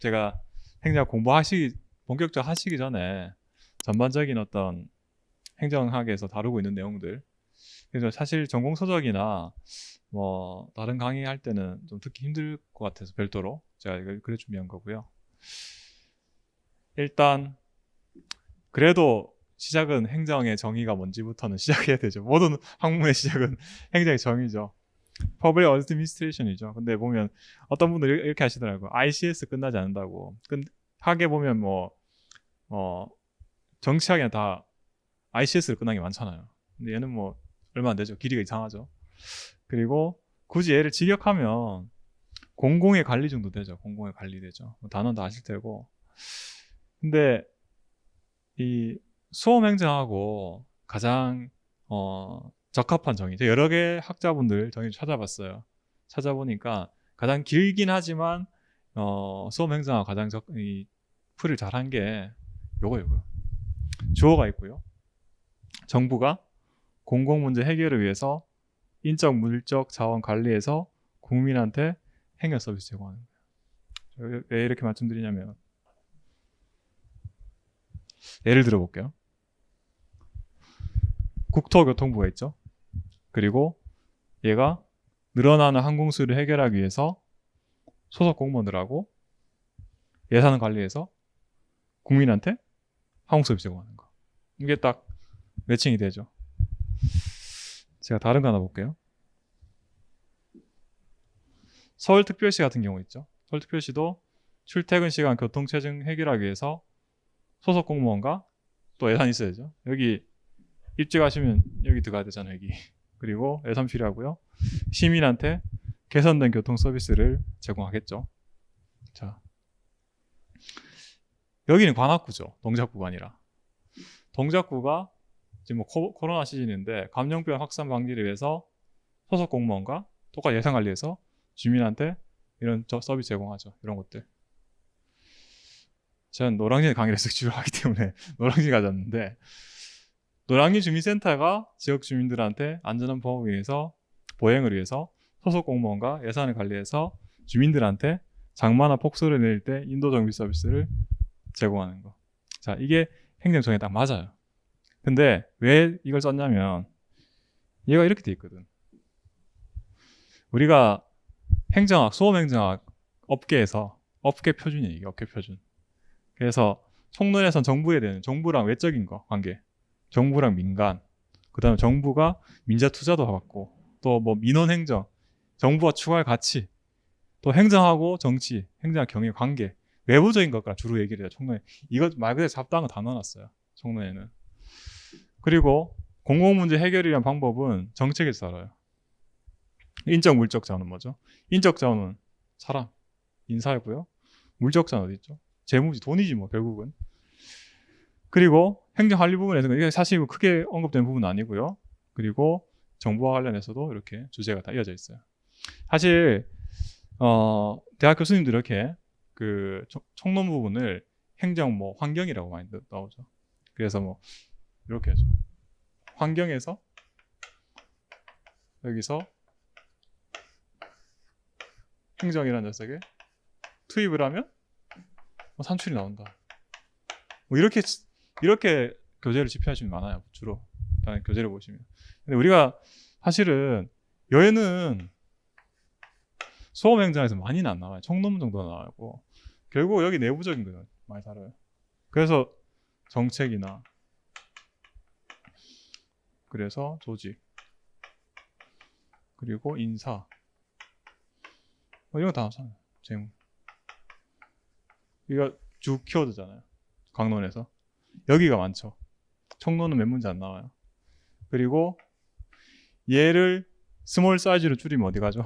제가 행정 본격적으로 하시기 전에 전반적인 어떤 행정학에서 다루고 있는 내용들. 그래서 사실 전공 서적이나 뭐 다른 강의할 때는 좀 듣기 힘들 것 같아서 별도로 제가 이걸 그래 준비한 거고요. 일단 그래도 시작은 행정의 정의가 뭔지부터는 시작해야 되죠. 모든 학문의 시작은 행정의 정의죠. Public Administration이죠. 근데 보면 어떤 분들이 이렇게 하시더라고요. ICS 끝나지 않는다고. 학에 보면 정치학이나 다 ICS를 끝난 게 많잖아요. 근데 얘는 뭐 얼마 안 되죠. 길이가 이상하죠. 그리고 굳이 얘를 직역하면 공공의 관리 정도 되죠. 공공의 관리 되죠. 단어는 다 아실 테고. 근데 이 수험행정하고 가장 적합한 정의, 제가 여러 개 학자분들 정의 찾아봤어요. 찾아보니까 가장 길긴 하지만 수험행정하고 가장 풀을 잘한 게 요거요. 주어가 있고요. 정부가 공공문제 해결을 위해서 인적 물적 자원 관리해서 국민한테 행정 서비스 제공하는 거예요. 왜 이렇게 말씀드리냐면 예를 들어 볼게요. 국토교통부가 있죠. 그리고 얘가 늘어나는 항공수를 해결하기 위해서 소속 공무원들하고 예산을 관리해서 국민한테 항공서비스 제공하는 거. 이게 딱 매칭이 되죠. 제가 다른 거 하나 볼게요. 서울특별시 같은 경우 있죠. 서울특별시도 출퇴근 시간 교통체증 해결하기 위해서 소속 공무원과 또 예산이 있어야죠. 여기 입직하시면 여기 들어가야 되잖아요. 여기. 그리고 예산 필요하고요. 시민한테 개선된 교통 서비스를 제공하겠죠. 자, 여기는 관악구죠. 동작구가 아니라. 동작구가 지금 뭐 코로나 시즌인데 감염병 확산 방지를 위해서 소속 공무원과 똑같이 예산 관리해서 주민한테 이런 서비스 제공하죠. 이런 것들. 저는 노량진 강의를 해서 주요하기 때문에 노량진 가졌는데 노량진 주민센터가 지역 주민들한테 안전한 보행을 위해서 소속 공무원과 예산을 관리해서 주민들한테 장마나 폭설을 내릴 때 인도 정비 서비스를 제공하는 거. 자, 이게 행정정에 딱 맞아요. 근데 왜 이걸 썼냐면 얘가 이렇게 돼 있거든. 우리가 행정학, 수험행정학 업계에서 업계 표준이에요. 이게 업계 표준. 그래서 총론에선 정부에 대한 정부랑 외적인 거 관계, 정부랑 민간, 그 다음에 정부가 민자 투자도 받고 또 뭐 민원행정, 정부가 추구할 가치, 또 행정하고 정치, 행정학 경영 관계, 외부적인 것과 주로 얘기를 해요. 총론에 이거 말 그대로 잡다한 거 다 넣어놨어요. 총론에는. 그리고 공공문제 해결이란 방법은 정책에서 알아요. 인적 물적 자원은 뭐죠? 인적 자원은 사람, 인사이고요. 물적 자원 어디 있죠? 재무지, 돈이지 뭐 결국은. 그리고 행정관리 부분에서 이게 사실 크게 언급된 부분은 아니고요. 그리고 정부와 관련해서도 이렇게 주제가 다 이어져 있어요. 사실 대학 교수님들 이렇게 그 총론 부분을 행정 뭐 환경이라고 많이 나오죠. 그래서 뭐 이렇게 하죠. 환경에서 여기서 행정이라는 녀석에 투입을 하면 뭐 산출이 나온다. 뭐 이렇게 교재를 집필하시면 많아요. 주로 일단 교재를 보시면. 근데 우리가 사실은 여행은 수험행정에서 많이는 안 나와요. 총론 정도 나오고 결국 여기 내부적인 거는 많이 다뤄요. 그래서 정책이나 그래서 조직 그리고 인사 이런 거 다 나왔잖아요. 재무 이거 주 키워드잖아요. 강론에서 여기가 많죠. 총론은 몇 문제 안 나와요. 그리고 얘를 스몰 사이즈로 줄이면 어디 가죠?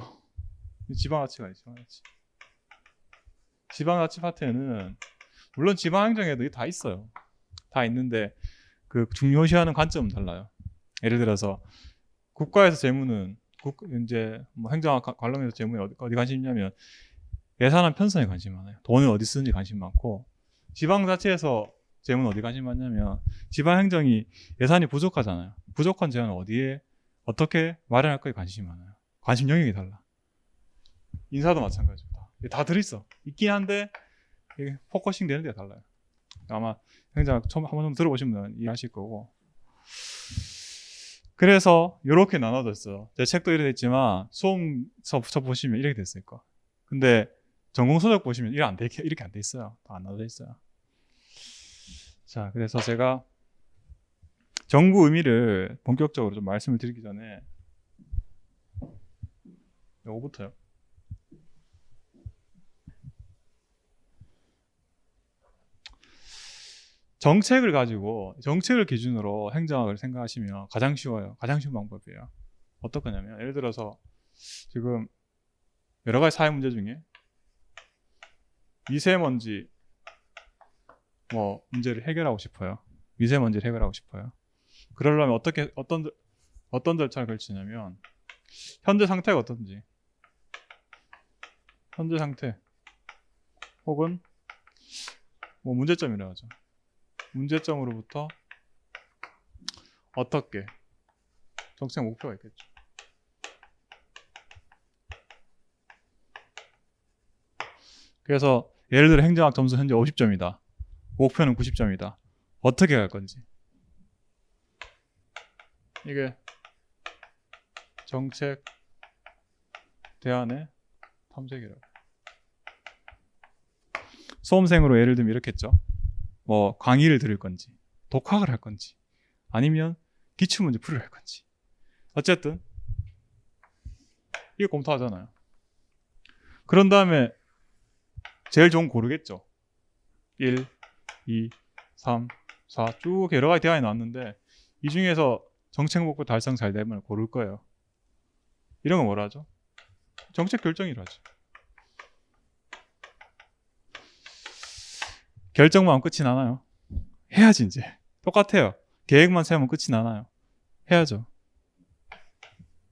지방자치가 있죠. 지방자치 파트에는 물론 지방행정에도 다 있어요. 다 있는데 그 중요시하는 관점은 달라요. 예를 들어서 국가에서 재무는 이제 뭐 행정학 관련해서 재무에 어디 관심 있냐면 예산안 편성에 관심 많아요. 돈을 어디 쓰는지 관심 많고 지방자치에서 재무는 어디 관심 많냐면 지방행정이 예산이 부족하잖아요. 부족한 재원을 어디에 어떻게 마련할 거에 관심이 많아요. 관심 영역이 달라. 인사도 마찬가지입니다. 다 들어있어. 있긴 한데 이게 포커싱 되는 데가 달라요. 아마 행정학 처음 한번 들어보시면 이해하실 거고. 그래서 이렇게 나눠졌어요. 제 책도 이렇게 됐지만 수험서 보시면 이렇게 됐을 거. 근데 전공 서적 보시면 이렇게 안 돼 있어요. 다 안 나눠져 있어요. 자, 그래서 제가 정부 의미를 본격적으로 좀 말씀을 드리기 전에 요거부터요. 정책을 가지고 정책을 기준으로 행정학을 생각하시면 가장 쉬워요. 가장 쉬운 방법이에요. 어떤 거냐면 예를 들어서 지금 여러 가지 사회 문제 중에 미세먼지 문제를 해결하고 싶어요. 미세먼지를 해결하고 싶어요. 그러려면 어떤 절차를 걸치냐면 현재 상태가 어떤지, 현재 상태 혹은 문제점이라고 하죠. 문제점으로부터 어떻게 정책 목표가 있겠죠. 그래서 예를 들어 행정학 점수 현재 50점이다. 목표는 90점이다. 어떻게 갈 건지. 이게 정책 대안의 탐색이라고. 수험생으로 예를 들면 이렇게 했죠. 강의를 들을 건지, 독학을 할 건지, 아니면 기출문제 풀이를 할 건지. 어쨌든 이거 검토하잖아요. 그런 다음에 제일 좋은 거 고르겠죠. 1, 2, 3, 4 쭉 여러 가지 대안이 나왔는데 이 중에서 정책 목표 달성 잘 되면 고를 거예요. 이런 거 뭐라 하죠? 정책 결정이라 하죠. 결정만 하면 끝이 나나요? 해야지 이제. 똑같아요. 계획만 세우면 끝이 나나요? 해야죠.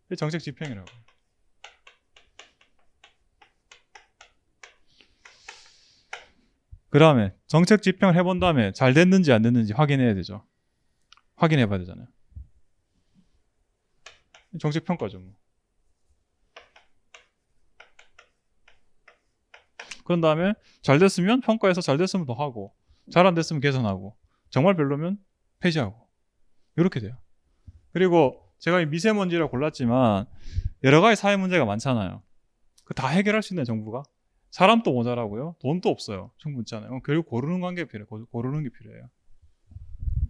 이게 정책 집행이라고. 그 다음에 정책 집행을 해본 다음에 잘 됐는지 안 됐는지 확인해야 되죠. 확인해 봐야 되잖아요. 정책 평가죠. 그런 다음에 잘 됐으면 평가해서 잘 됐으면 더 하고, 잘 안 됐으면 개선하고, 정말 별로면 폐지하고, 이렇게 돼요. 그리고 제가 이 미세먼지를 골랐지만 여러 가지 사회 문제가 많잖아요. 그 다 해결할 수 있는 정부가 사람도 모자라고요, 돈도 없어요. 충분치 않아요. 결국 고르는 관계가 필요해요. 고르는 게 필요해요.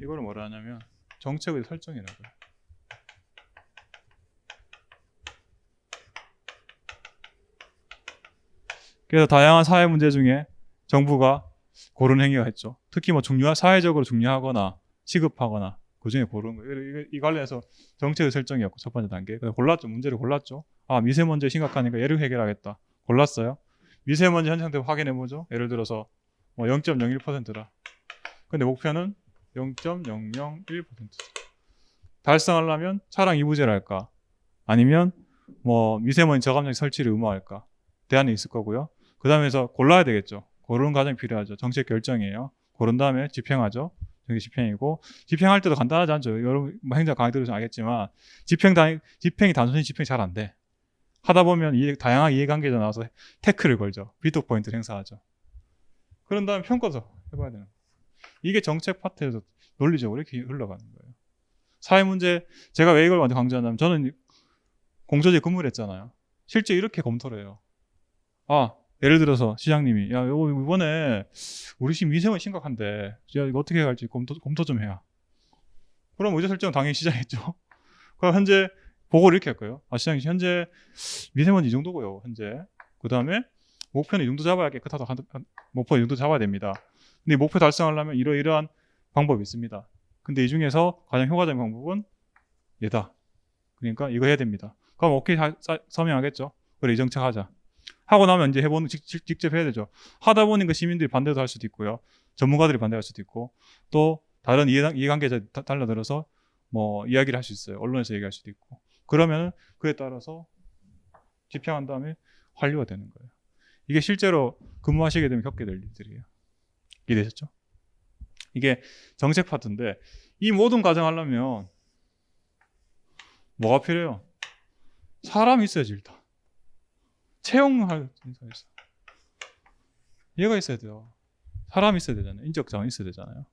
이거를 뭐라 하냐면 정책의 설정이라고요. 그래서 다양한 사회 문제 중에 정부가 고르는 행위가 있죠. 특히 사회적으로 중요하거나 시급하거나 그 중에 고르는 거예요. 이 관련해서 정책의 설정이었고 첫 번째 단계. 골랐죠. 문제를 골랐죠. 미세먼지 심각하니까 얘를 해결하겠다. 골랐어요. 미세먼지 현재 상태 확인해보죠. 예를 들어서 0.01%라. 근데 목표는 0.001%. 달성하려면 차량 이부제를 할까? 아니면 미세먼지 저감장 설치를 의무화할까? 대안이 있을 거고요. 그 다음에서 골라야 되겠죠. 고르는 과정이 필요하죠. 정책 결정이에요. 고른 다음에 집행하죠. 정책 집행이고, 집행할 때도 간단하지 않죠. 여러분 행정 강의 들으시면 알겠지만 집행이 단순히 집행이 잘 안 돼. 하다 보면 다양한 이해관계자 나와서 태클을 걸죠. 비토 포인트를 행사하죠. 그런 다음에 평가도 해봐야 되는 거예요. 이게 정책 파트에서 논리적으로 이렇게 흘러가는 거예요. 사회 문제, 제가 왜 이걸 완전 강조하냐면 저는 공조제 근무를 했잖아요. 실제 이렇게 검토를 해요. 예를 들어서 시장님이 이번에 우리 집 미세먼지 심각한데 이거 어떻게 할지 검토 좀 해야. 그럼 의사 설정은 당연히 시장했죠. 그럼 현재 보고를 이렇게 할 거예요. 시장님 현재 미세먼지 이 정도고요. 현재. 그 다음에 목표는 이 정도 잡아야 깨끗하다. 목표 이 정도 잡아야 됩니다. 근데 목표 달성하려면 이러이러한 방법이 있습니다. 근데 이 중에서 가장 효과적인 방법은 얘다. 그러니까 이거 해야 됩니다. 그럼 오케이 서명하겠죠. 그래 이 정책 하자. 하고 나면 이제 직접 해야 되죠. 하다 보니까 시민들이 반대도 할 수도 있고요. 전문가들이 반대할 수도 있고, 또 다른 이해관계자 달라들어서 이야기를 할 수 있어요. 언론에서 얘기할 수도 있고. 그러면 그에 따라서 집행한 다음에 완료가 되는 거예요. 이게 실제로 근무하시게 되면 겪게 될 일들이에요. 이해되셨죠? 이게 정책 파트인데 이 모든 과정 하려면 뭐가 필요해요? 사람이 있어야지 일단. 채용할 인사가 있어. 얘가 있어야 돼요. 사람이 있어야 되잖아요. 인적 자원이 있어야 되잖아요.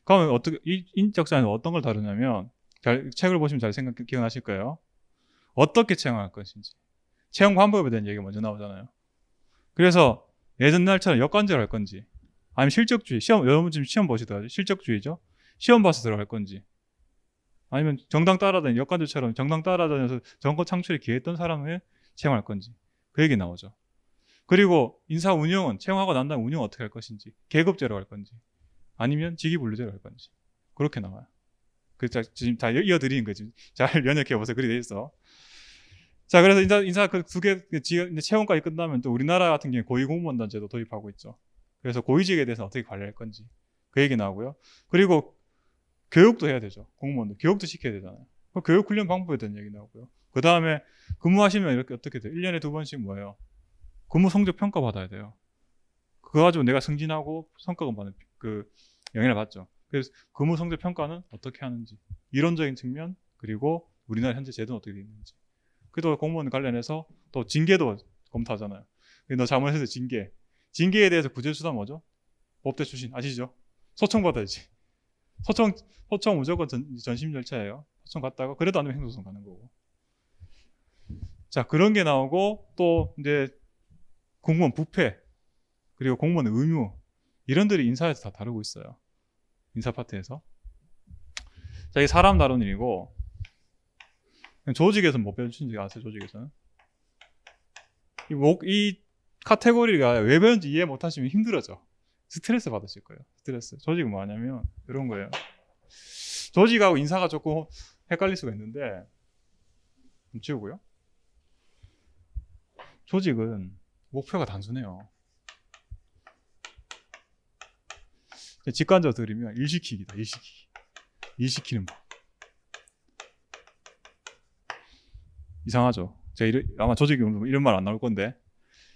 그러면 어떻게 이 인적 자원은 어떤 걸 다루냐면 책을 보시면 잘 기억나실 거예요. 어떻게 채용할 것인지. 채용 방법에 대한 얘기가 먼저 나오잖아요. 그래서 예전날처럼 역관제로 할 건지 아니면 실적주의, 여러분 지금 시험 보시더라고요. 실적주의죠. 시험 봐서 들어갈 건지 아니면 정당 따라다니 역관제처럼 정당 따라다녀서 정권 창출에 기여했던 사람을 채용할 건지 그 얘기 나오죠. 그리고 인사 운영은 채용하고 난 다음에 운영 어떻게 할 것인지 계급제로 할 건지 아니면 직위분류제로 할 건지 그렇게 나와요. 지금 다 이어드리는 거지. 잘 연역해 보세요. 그리 돼 있어. 자, 그래서 인사 그 두 개 채용까지 끝나면 또 우리나라 같은 경우에 고위공무원단 제도 도입하고 있죠. 그래서 고위직에 대해서 어떻게 관리할 건지 그 얘기 나오고요. 그리고 교육도 해야 되죠. 공무원들 교육도 시켜야 되잖아요. 그 교육 훈련 방법에 대한 얘기 나오고요. 그 다음에 근무하시면 이렇게 어떻게 돼요? 1년에 2번씩 뭐예요? 근무 성적 평가 받아야 돼요. 그거 가지고 내가 승진하고 성과금 받는 그 영향을 받죠. 그래서 근무 성적 평가는 어떻게 하는지 이론적인 측면 그리고 우리나라 현재 제도는 어떻게 되어 있는지 그래도 공무원 관련해서 또 징계도 검토하잖아요. 너 잘못해서 징계에 대해서 구제수단 뭐죠? 법대 출신 아시죠? 소청 받아야지. 소청 무조건 전심 절차예요. 소청 갔다가 그래도 안 되면 행정소송 가는 거고. 자, 그런 게 나오고 또 이제 공무원 부패 그리고 공무원 의무 이런들이 인사에서 다 다루고 있어요. 인사 파트에서. 자, 이게 사람 다루는 일이고 조직에서는 못 배우는지 아세요? 조직에서는 이 카테고리가 왜 배우는지 이해 못하시면 힘들어져. 스트레스 받으실 거예요. 스트레스. 조직은 뭐냐면 이런 거예요. 조직하고 인사가 조금 헷갈릴 수가 있는데 좀 지우고요. 조직은 목표가 단순해요. 직관적으로 드리면 일시키기다. 일시키는 법. 이상하죠? 제가 아마 조직이 이런 말 안 나올 건데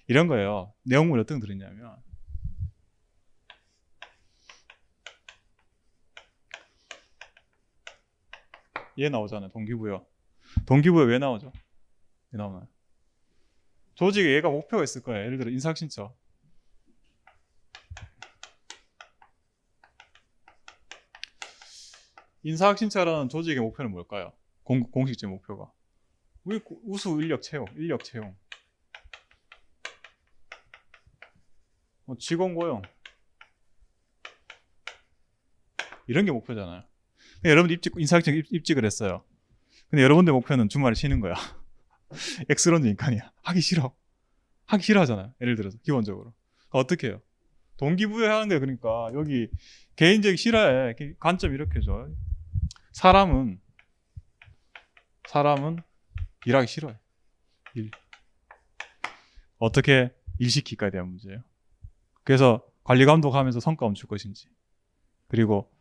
이런 거예요. 내용물 어떤 거 들었냐면 얘 나오잖아요. 동기부여. 동기부여 왜 나오죠? 왜 나오나요? 조직에 얘가 목표가 있을 거예요. 예를 들어 인사혁신처. 인사혁신처라는 조직의 목표는 뭘까요? 공식적 목표가. 우수 인력 채용. 직원 고용. 이런 게 목표잖아요. 여러분들 인사혁신 입직을 했어요. 근데 여러분들 목표는 주말에 쉬는 거야. 엑스런즈 인간이야. 하기 싫어하잖아요. 예를 들어서 기본적으로. 그러니까 어떻게 해요? 동기부여하는 게 그러니까 여기 개인적인 실화에 관점 이렇게 줘. 사람은 일하기 싫어요. 어떻게 일시키기에 대한 문제예요. 그래서 관리 감독하면서 성과 멈출 것인지 그리고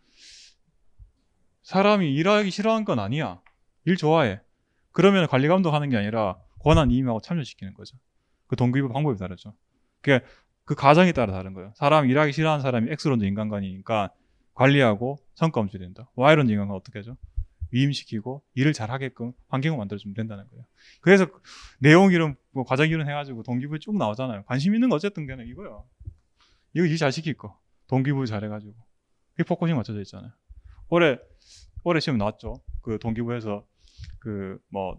사람이 일하기 싫어하는 건 아니야. 일 좋아해. 그러면 관리 감독하는 게 아니라 권한 이임하고 참여시키는 거죠. 그 동기부여 방법이 다르죠. 그 과정에 따라 다른 거예요. 사람이 일하기 싫어하는 사람이 X론적 인간관이니까 관리하고 성과 멈춰야 된다. Y론적 인간관 어떻게 하죠? 위임시키고 일을 잘하게끔 환경을 만들어주면 된다는 거예요. 그래서 내용 이론, 과정 이론 해가지고 동기부여 쭉 나오잖아요. 관심 있는 거 어쨌든 그냥 이거야. 이거 일 잘 시킬 거. 동기부여 잘해가지고. 그게 포커싱 맞춰져 있잖아요. 올해 시험 나왔죠. 그 동기부여에서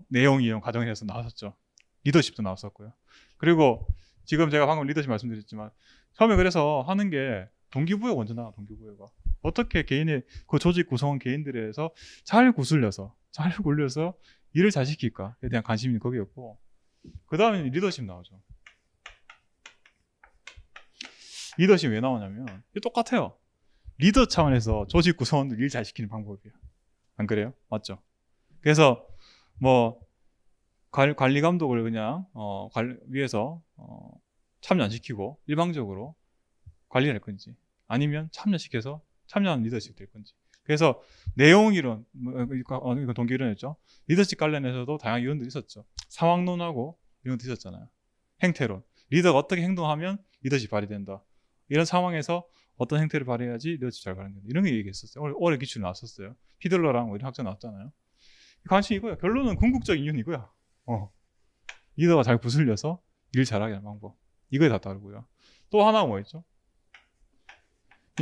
내용 이론 과정에 대해서 나왔었죠. 리더십도 나왔었고요. 그리고 지금 제가 방금 리더십 말씀드렸지만 처음에 그래서 하는 게 동기부여 먼저 나와. 동기부여가 어떻게 개인의 그 조직 구성원 개인들에서 잘 굴려서 일을 잘 시킬까에 대한 관심이 거기였고 그 다음에 리더십 나오죠. 리더십 왜 나오냐면 이게 똑같아요. 리더 차원에서 조직 구성원들 일 잘 시키는 방법이에요. 안 그래요? 맞죠? 그래서 관리 감독을 그냥 위에서 참여 안 시키고 일방적으로 관리를 할 건지 아니면 참여시켜서 참여하는 리더십 될 건지. 그래서 내용 이론, 이거 동기 이론이었죠. 리더십 관련해서도 다양한 이론들이 있었죠. 상황론하고 이런 것도 있었잖아요. 행태론. 리더가 어떻게 행동하면 리더십 발휘된다. 이런 상황에서 어떤 행태를 발휘해야지 리더십 잘 발휘된다. 이런 게 얘기했었어요. 올해 기출 나왔었어요. 피들러랑 이런 학자 나왔잖아요. 관심이 이거야. 결론은 궁극적인 이유는 이거야. 리더가 잘 구슬려서 일 잘하게 하는 방법. 이거에 다 다르고요. 또 하나가 뭐 있죠?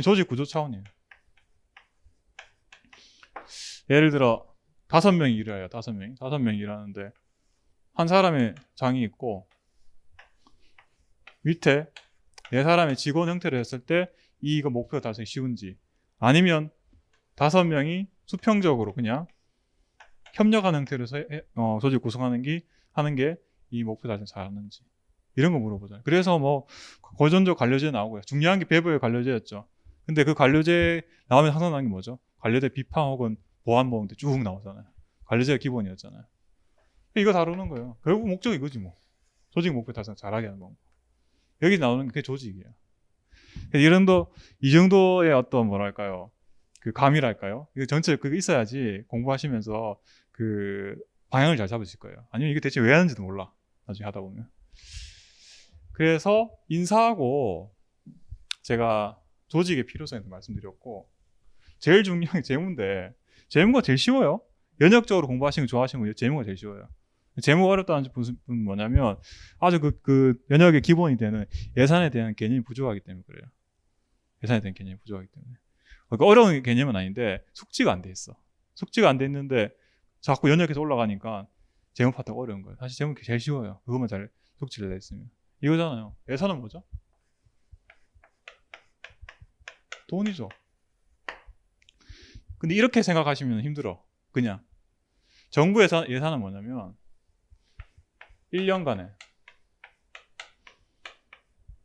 조직 구조 차원이에요. 예를 들어 5명이 일해요. 5명이 일하는데 한 사람의 장이 있고 밑에 4사람의 직원 형태로 했을 때 이거 목표 달성이 쉬운지, 아니면 5명이 수평적으로 그냥 협력하는 형태로 조직 구성하는 게 이 목표 달성 잘하는지, 이런 거 물어보잖아요. 그래서 뭐 고전적 관료제 나오고요. 중요한 게 배부의 관료제였죠. 근데 그 관료제 나오면 항상 나오는 게 뭐죠? 관료제 비판 혹은 보안 보험때 쭉 나오잖아요. 관료제가 기본이었잖아요. 이거 다루는 거예요. 결국 목적이 이거지 뭐. 조직 목표 달성 잘하게 하는 방법. 여기 나오는 게 조직이에요. 이 정도의 어떤 뭐랄까요, 그 감이랄까요? 이거 전체 그게 있어야지 공부하시면서 그 방향을 잘 잡으실 거예요. 아니면 이게 대체 왜 하는지도 몰라. 나중에 하다 보면. 그래서 인사하고 제가 조직의 필요성에 대해서 말씀드렸고, 제일 중요한 게 재무인데, 재무가 제일 쉬워요. 연역적으로 공부하시는 거 좋아하시는 거 재무가 제일 쉬워요. 재무가 어렵다는 분은 뭐냐면 아주 그 연역의 기본이 되는 예산에 대한 개념이 부족하기 때문에 그래요. 예산에 대한 개념이 부족하기 때문에. 그러니까 어려운 개념은 아닌데 숙지가 안 돼 있어. 숙지가 안 돼 있는데 자꾸 연역해서 올라가니까 재무 파트가 어려운 거예요. 사실 재무가 제일 쉬워요. 그것만 잘 숙지를 냈으면. 이거잖아요. 예산은 뭐죠? 돈이죠. 근데 이렇게 생각하시면 힘들어. 그냥 정부 예산은 뭐냐면 1년간에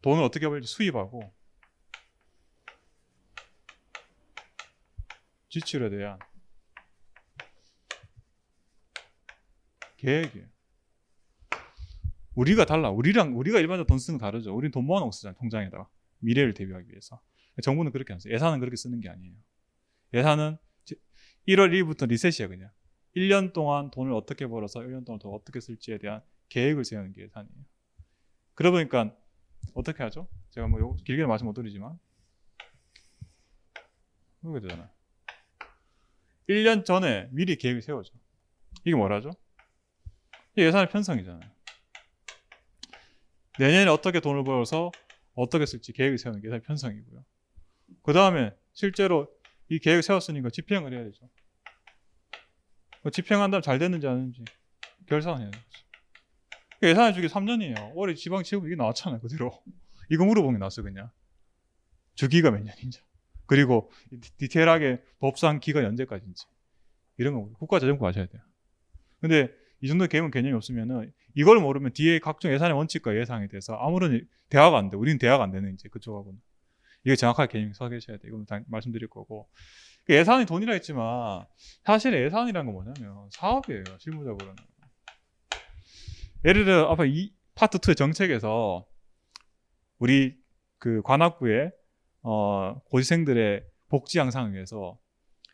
돈을 어떻게 벌지 수입하고 지출에 대한 계획이에요. 우리가 달라. 우리가 일반적으로 돈 쓰는 거 다르죠. 우리는 돈 모아놓고 쓰잖아요. 통장에다가. 미래를 대비하기 위해서. 정부는 그렇게 안 써요. 예산은 그렇게 쓰는 게 아니에요. 예산은 1월 1일부터 리셋이에요. 그냥 1년 동안 돈을 어떻게 벌어서 1년 동안 더 어떻게 쓸지에 대한 계획을 세우는 게 예산이에요. 그러다 보니까 어떻게 하죠? 제가 뭐 길게 말씀 못 드리지만 이렇게 되잖아요. 1년 전에 미리 계획을 세우죠. 이게 뭐라죠? 이게 예산의 편성이잖아요. 내년에 어떻게 돈을 벌어서 어떻게 쓸지 계획을 세우는 게 예산의 편성이고요. 그 다음에 실제로 이 계획을 세웠으니까 집행을 해야 되죠. 집행한 다음 잘 됐는지 안 됐는지 결산을 해야 되죠. 예산의 주기 3년이에요. 올해 지방채무 이게 나왔잖아요. 그대로. 이거 물어본 게 나왔어요. 그냥. 주기가 몇 년인지. 그리고 디테일하게 법상 기간 언제까지인지. 이런 거 국가재정부 아셔야 돼요. 근데 이 정도 계획은 개념이 없으면은 이걸 모르면 뒤에 각종 예산의 원칙과 예상에 대해서 아무런 대화가 안 돼. 우리는 대화가 안 되는 이제 그쪽하고는. 이게 정확하게 개념이 서 계셔야 돼요. 이건 다 말씀드릴 거고. 예산이 돈이라 했지만 사실 예산이란 건 뭐냐면 사업이에요. 실무적으로는. 예를 들어 아까 이 파트 2의 정책에서 우리 그 관악구에 고시생들의 복지 향상을 위해서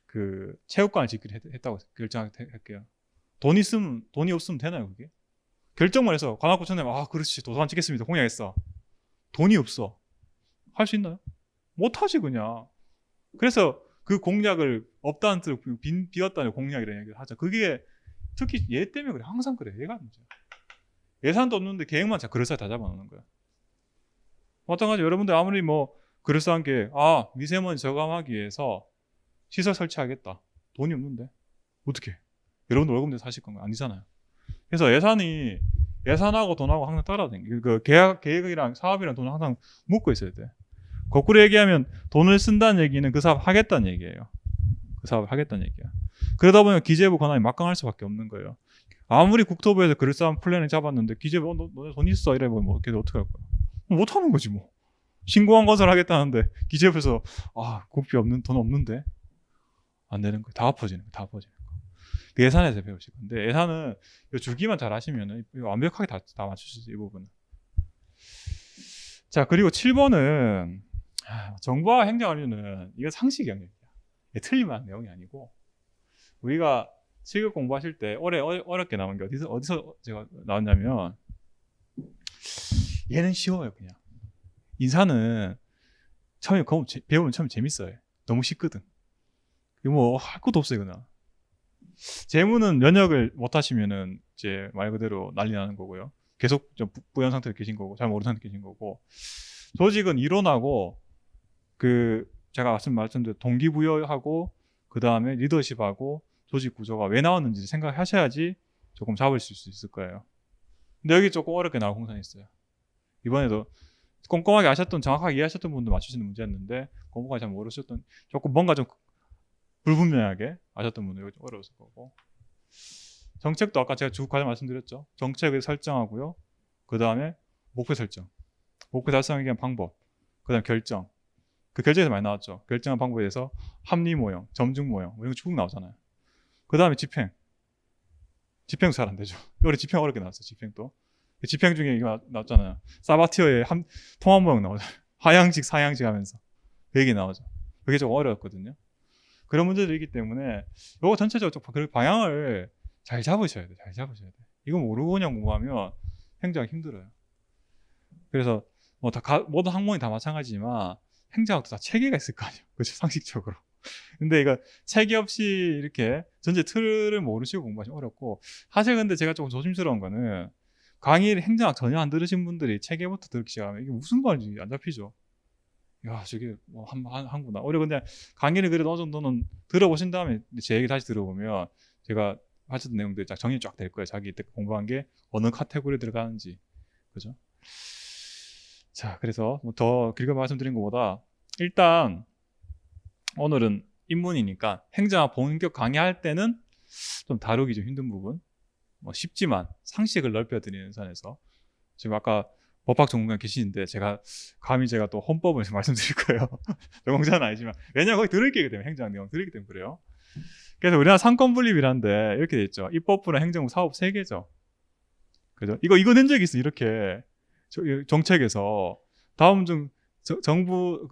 그 체육관을 짓기로 했다고 결정할게요. 돈이 없으면 되나요 그게? 결정만 해서 관악구청장 그렇지 도서관 찍겠습니다 공약했어. 돈이 없어. 할 수 있나요? 못하지 그냥. 그래서 그 공약을 없다는 뜻으로 비었다는 공약이라는 얘기를 하죠. 그게 특히 얘 때문에 그래. 항상 그래. 얘가 문제야. 예산도 없는데 계획만 그럴싸하게 다 잡아놓는 거야. 마찬가지 여러분들 아무리 뭐 그럴싸한 게 미세먼지 저감하기 위해서 시설 설치하겠다. 돈이 없는데 어떻게? 여러분들 월급 내서 사실 건 아니잖아요. 그래서 예산하고 돈하고 항상 따라다니고 그 계획이랑 사업이랑 돈을 항상 묶고 있어야 돼. 거꾸로 얘기하면 돈을 쓴다는 얘기는 그 사업 하겠다는 얘기예요. 그 사업을 하겠다는 얘기야. 그러다 보면 기재부 권한이 막강할 수밖에 없는 거예요. 아무리 국토부에서 그럴싸한 플랜을 잡았는데 기재부 너네 돈 있어 이래 보면 걔들 어떻게 할 거야? 못 하는 거지 뭐. 신공항 건설 하겠다는데 기재부에서 국비 없는 돈 없는데 안 되는 거야. 다 엎어지는 거. 그 예산에서 배우실 건데 예산은 주기만 잘 하시면 완벽하게 다 맞출 수 있어요. 이 부분은. 자 그리고 7번은 정부와 행정관료는 이거 상식 영역이야. 틀릴만한 내용이 아니고 우리가 7급 공부하실 때 올해 어렵게 나온 게 어디서 제가 나왔냐면 얘는 쉬워요. 그냥 인사는 처음에 배우면 처음에 재밌어요. 너무 쉽거든. 이거 뭐 할 것도 없어요. 그냥 재무는 면역을 못 하시면은 이제 말 그대로 난리 나는 거고요. 계속 부연 상태로 계신 거고 잘 모르는 상태로 계신 거고 조직은 이론하고 그 제가 말씀드린 동기부여하고 그 다음에 리더십하고 조직 구조가 왜 나왔는지 생각하셔야지 조금 잡으실 수 있을 거예요. 근데 여기 조금 어렵게 나올 공산이 있어요. 이번에도 꼼꼼하게 아셨던, 정확하게 이해하셨던 분도 맞추시는 문제였는데 꼼꼼하게 잘 모르셨던, 조금 뭔가 좀 불분명하게 아셨던 분도 좀 어려웠을 거고. 정책도 아까 제가 쭉 과정 말씀드렸죠. 정책을 설정하고요. 그 다음에 목표 설정, 목표 달성하기 위한 방법, 그 다음에 결정. 그 결정에서 많이 나왔죠. 결정한 방법에 대해서 합리 모형, 점증 모형 이런 거 쭉 나오잖아요. 그 다음에 집행도 잘 안 되죠. 올해 집행 어렵게 나왔어요. 집행도. 집행 중에 이거 나왔잖아요. 사바티어의 통합 모형 나오죠. 하향식, 사향식 하면서 그 얘기 나오죠. 그게 조금 어려웠거든요. 그런 문제들이 있기 때문에 이거 전체적으로 좀 그 방향을 잘 잡으셔야 돼요. 잘 잡으셔야 돼요. 이거 모르고 그냥 공부하면 행정하기 힘들어요. 그래서 모든 학문이 다 마찬가지지만 행정학도 다 체계가 있을 거 아니에요. 그렇죠? 상식적으로. 근데 이거 체계 없이 이렇게 전체 틀을 모르시고 공부하시면 어렵고, 사실 근데 제가 조금 조심스러운 거는 강의를 행정학 전혀 안 들으신 분들이 체계부터 듣기 시작하면 이게 무슨 말인지 안 잡히죠. 야, 저게 뭐 한구나. 오히려 근데 강의를 그래도 어느 정도는 들어보신 다음에 제 얘기 다시 들어보면 제가 하셨던 내용들이 쫙 정리 쫙 될 거예요. 자기 이때 공부한 게 어느 카테고리에 들어가는지. 그죠? 자, 그래서 뭐 더 길게 말씀드린 것보다 일단 오늘은 입문이니까 행정학 본격 강의할 때는 좀 다루기 좀 힘든 부분, 뭐 쉽지만 상식을 넓혀드리는 선에서, 지금 아까 법학 전문가 계시는데 감히 제가 또 헌법을 말씀드릴 거예요. 전공자는 아니지만 왜냐면 거기 들어있기 때문에, 행정학 내용 들어있기 때문에 그래요. 그래서 우리나라 상권분립이란데 이렇게 돼 있죠. 입법부랑 행정부, 사법 3개죠. 그죠? 이거 낸 적이 있어. 이렇게 정책에서 다음 중 정부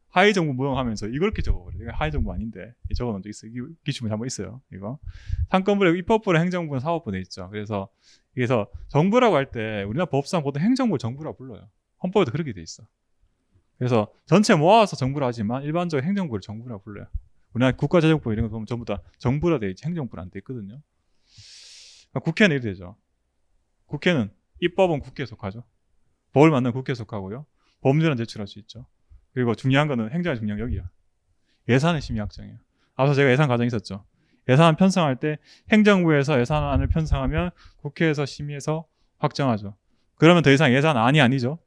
하위 정부 무용하면서 이렇게 적어버려요. 이거 하위 정부 아닌데 적어놓은 적 있어요. 기출문제 한번 있어요. 이거 상권분립, 입법부랑 행정부는 사법부 돼 있죠. 그래서 정부라고 할 때 우리나라 법상 보통 행정부를 정부라고 불러요. 헌법에도 그렇게 돼 있어. 그래서 전체 모아서 정부라 하지만 일반적으로 행정부를 정부라고 불러요. 우리나라 국가재정법 이런 거 보면 전부 다 정부라 돼 있지 행정부라 안 돼 있거든요. 그러니까 국회는 이렇게 되죠. 국회는 입법은 국회에 속하죠. 법을 만드는 국회에 속하고요. 법률은 제출할 수 있죠. 그리고 중요한 거는 행정의 중요한 여기야. 예산의 심의 확정이에요. 앞서 제가 예산 과정이 있었죠. 예산 편성할 때 행정부에서 예산안을 편성하면 국회에서 심의해서 확정하죠. 그러면 더 이상 예산안이 아니죠.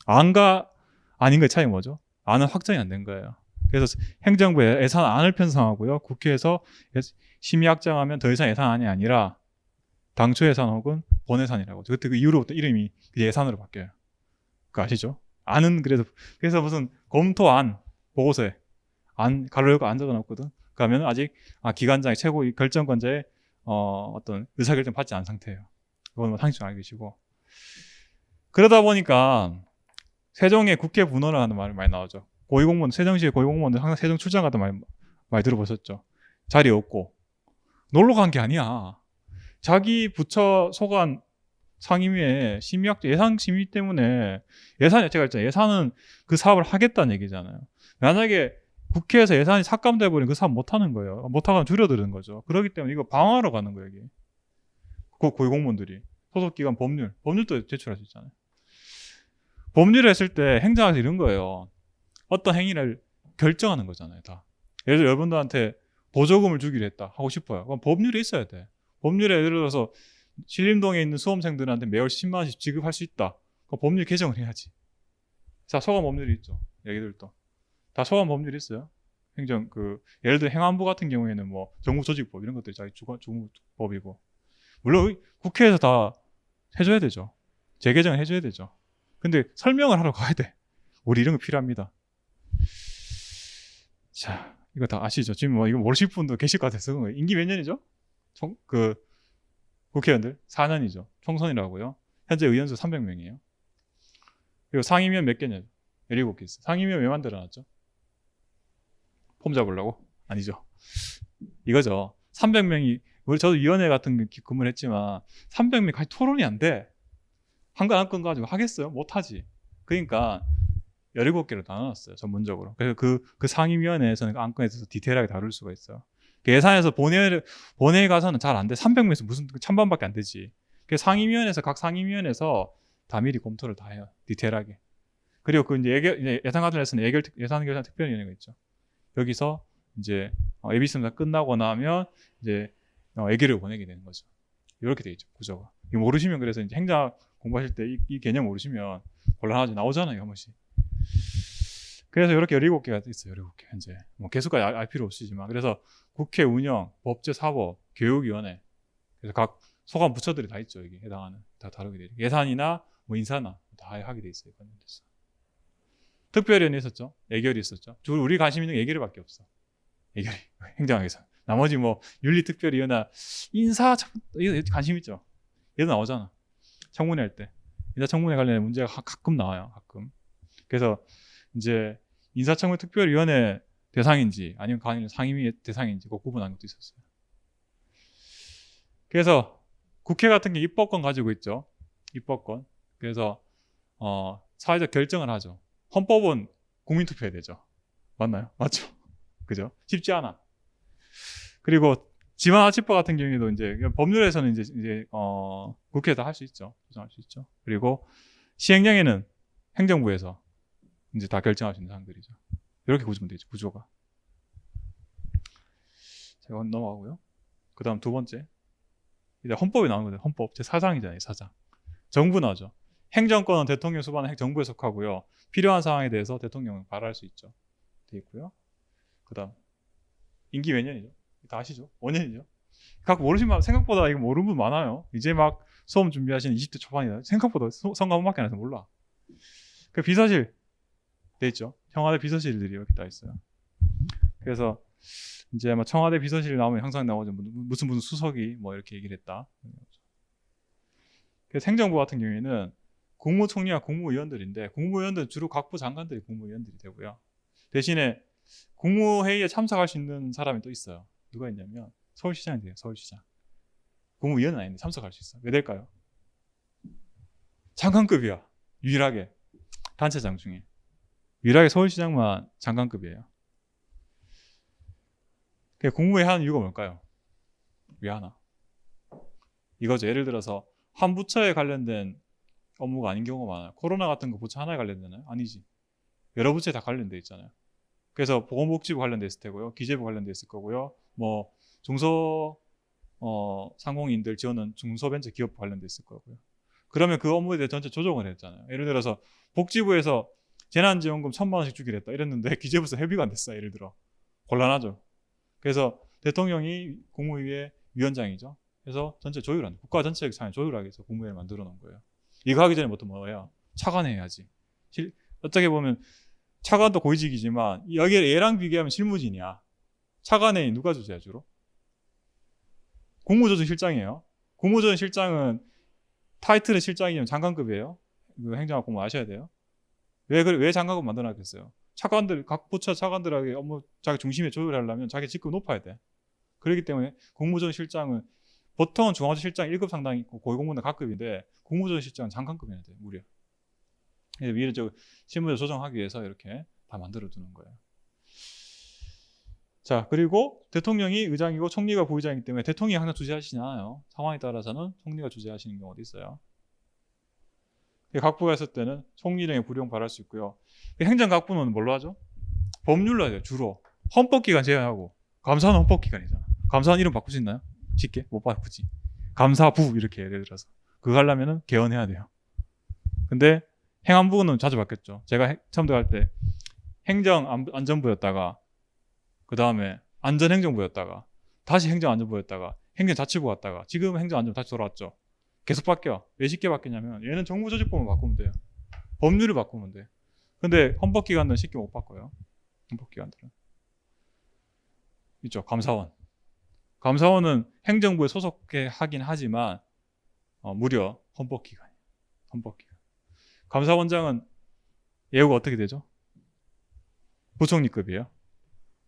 안과 아닌 거의 차이 뭐죠? 안은 확정이 안 된 거예요. 그래서 행정부에 예산안을 편성하고요. 국회에서 심의 확정하면 더 이상 예산안이 아니라 당초 예산 혹은 본예산이라고. 그때 그 이후로부터 이름이 예산으로 바뀌어요. 그거 아시죠? 안은 그래서 무슨 검토안 보고서에 가로 열고 안 적어놨거든. 그러면 아직 기관장이 최고 결정권자의 어떤 의사결정 받지 않은 상태예요. 그건 뭐 상식적으로 알고 계시고. 그러다 보니까 세종의 국회 분원을 하는 말이 많이 나오죠. 고위공무원, 세종시의 고위공무원들 항상 세종 출장 가다 많이 들어보셨죠. 자리 없고 놀러 간 게 아니야. 자기 부처 소관 상임위에 예산 심의 때문에 예산 자체가 있잖아요. 예산은 그 사업을 하겠다는 얘기잖아요. 만약에 국회에서 예산이 삭감돼 버리면 그 사업 못 하는 거예요. 못 하면 줄어드는 거죠. 그렇기 때문에 이거 방어하러 가는 거예요, 이게. 고위공무원들이 소속기관 법률도 제출할 수 있잖아요. 법률을 했을 때 행정학에서 이런 거예요. 어떤 행위를 결정하는 거잖아요, 다. 예를 들어 여러분들한테 보조금을 주기로 했다 하고 싶어요. 그럼 법률이 있어야 돼. 법률에 예를 들어서 신림동에 있는 수험생들한테 매월 10만 원씩 지급할 수 있다. 그럼 법률 개정을 해야지. 자, 소관 법률이 있죠. 얘기들도 다 소관 법률이 있어요. 예를 들어 행안부 같은 경우에는 뭐 정부조직법 이런 것들이 자기 주무법이고, 물론 국회에서 다 해줘야 되죠. 재개정을 해줘야 되죠. 근데 설명을 하러 가야 돼. 우리 이런 거 필요합니다. 자, 이거 다 아시죠? 지금 뭐 이거 모르실 분도 계실 것 같아서. 임기 몇 년이죠? 국회의원들 4년이죠. 총선이라고요. 현재 의원수 300명이에요. 그리고 상임위원 몇 개냐? 17개 있어요. 상임위원 왜 만들어놨죠? 폼 잡으려고? 아니죠. 이거죠. 300명이, 저도 위원회 같은 근무를 했지만 300명이 같이 토론이 안 돼. 한 건 가지고 하겠어요? 못하지. 그러니까 17개로 나눠놨어요. 전문적으로. 그래서 그 상임위원회에서는 안건에 대해서 디테일하게 다룰 수가 있어요. 예산에서 본회의 가서는 잘 안 돼. 300명에서 무슨 찬반밖에 안 되지. 그래서 각 상임위원회에서 다 미리 검토를 다 해요. 디테일하게. 그리고 이제 예산 과정에서는 예산 결산 특별위원회가 있죠. 여기서 이제 ABC가 끝나고 나면 이제 애기를 보내게 되는 거죠. 이렇게 돼 있죠, 구조가. 이거 모르시면 그래서 이제 행정학 공부하실 때 이 개념 모르시면 곤란하죠. 나오잖아요, 한 번씩. 그래서 이렇게 17개가 있어요. 17개 현재. 뭐 개수까지 알 필요 없으시지만. 그래서 국회 운영, 법제, 사법, 교육위원회. 그래서 각 소관 부처들이 다 있죠. 여기 해당하는 다 다르게 돼. 예산이나 뭐 인사나 다 하게 돼 있어요. 관련돼서. 특별위원회 있었죠. 예결이 있었죠. 우리 관심 있는 게 예결밖에 없어. 예결이 행정학에서. 나머지 뭐 윤리특별위원회, 인사 이거 관심 있죠. 얘도 나오잖아. 청문회 할 때. 인사청문회 관련된 문제가 가끔 나와요. 가끔. 그래서 이제 인사청문회 특별위원회 대상인지 아니면 상임위 대상인지 그 구분하는 것도 있었어요. 그래서 국회 같은 게 입법권 가지고 있죠. 입법권. 그래서 사회적 결정을 하죠. 헌법은 국민투표해야 되죠. 맞나요? 맞죠? 그죠? 쉽지 않아. 그리고 지방자치법 같은 경우에도 이제 법률에서는 이제 국회에서 할 수 있죠. 조정할 수 있죠. 그리고 시행령에는 행정부에서 이제 다 결정할 수 있는 사항들이죠. 이렇게 보시면 되죠. 구조가. 제가 넘어가고요. 그 다음 두 번째. 이제 헌법이 나오는 거죠. 헌법. 제 사장이잖아요. 사장. 정부 나오죠. 행정권은 대통령 수반은 정부에 속하고요. 필요한 상황에 대해서 대통령은 발의할 수 있죠. 돼 있고요. 그 다음 임기 몇 년이죠? 다 아시죠? 5년이죠. 각 모르시면 생각보다 이거 모르는 분 많아요. 이제 막 수험 준비하시는 20대 초반이다. 생각보다 선거 한 번밖에 안 해서 몰라. 그 비서실 돼 있죠. 청와대 비서실들이 이렇게 다 있어요. 그래서 이제 아마 청와대 비서실 나오면 항상 나오죠. 무슨 수석이 뭐 이렇게 얘기를 했다. 그래서 행정부 같은 경우에는 국무총리와 국무위원들인데 국무위원들은 주로 각부 장관들이 국무위원들이 되고요. 대신에 국무회의에 참석할 수 있는 사람이 또 있어요. 누가 있냐면 서울시장이 돼요. 서울시장. 국무위원은 아닌데 참석할 수 있어요. 왜 될까요? 장관급이야. 유일하게. 단체장 중에. 유일하게 서울시장만 장관급이에요. 국무회의 하는 이유가 뭘까요? 왜 하나? 이거죠. 예를 들어서 한 부처에 관련된 업무가 아닌 경우가 많아요. 코로나 같은 거 부처 하나에 관련되나요? 아니지. 여러 부처에 다 관련돼 있잖아요. 그래서 보건복지부 관련돼 있을 테고요. 기재부 관련돼 있을 거고요. 뭐 중소 상공인들 지원은 중소벤처기업 관련돼 있을 거고요. 그러면 그 업무에 대해 전체 조정을 했잖아요. 예를 들어서 복지부에서 재난지원금 1,000만 원씩 주기로 했다 이랬는데 기재부에서 협의가 안 됐어요. 예를 들어. 곤란하죠. 그래서 대통령이 국무위의 위원장이죠. 그래서 전체 조율하는 국가 전체의 상황 조율하기 위해서 국무회의를 만들어 놓은 거예요. 이거 하기 전에 뭐또 뭐예요? 차관해야지. 어떻게 보면 차관도 고위직이지만 여기에 얘랑 비교하면 실무진이야. 차관회의 누가 주재요 주로? 국무조정실장이에요. 국무조정실장은 타이틀은 실장이면 장관급이에요. 그 행정학 공부 아셔야 돼요. 왜 장관급 만들어놨겠어요? 차관들 각 부처 차관들에게 업무 자기 중심에 조율하려면 자기 직급 높아야 돼. 그렇기 때문에 국무조정실장은 보통은 중앙조실장 1급 상당히 있고 고위공무원 각급인데 국무조정실장은 장관급이어야 돼 무려. 그래서 위를 실무를 조정하기 위해서 이렇게 다 만들어 두는 거예요. 자, 그리고 대통령이 의장이고 총리가 부의장이기 때문에 대통령이 항상 주재하시지 않아요. 상황에 따라서는 총리가 주재하시는 경우도 있어요. 각부가 있을 때는 총리령의 불용 발할 수 있고요. 행정각부는 뭘로 하죠? 법률로 해요. 주로 헌법기관 제외하고. 감사는 헌법기관이잖아. 감사는 이름 바꿀 수 있나요? 쉽게 못 바꾸지. 감사부 이렇게 예를 들어서 그거 하려면은 개헌해야 돼요. 근데 행안부는 자주 바뀌었죠. 제가 처음 들어갈 때 행정안전부였다가 그 다음에 안전행정부였다가 다시 행정안전부였다가 행정자치부 갔다가 지금 행정안전부 다시 돌아왔죠. 계속 바뀌어. 왜 쉽게 바뀌냐면 얘는 정부조직법을 바꾸면 돼요. 법률을 바꾸면 돼. 근데 헌법기관들은 쉽게 못 바꿔요. 헌법기관들은. 있죠. 감사원. 감사원은 행정부에 소속하긴 하지만 무려 헌법기관이에요. 헌법기관. 감사원장은 예우가 어떻게 되죠? 부총리급이에요.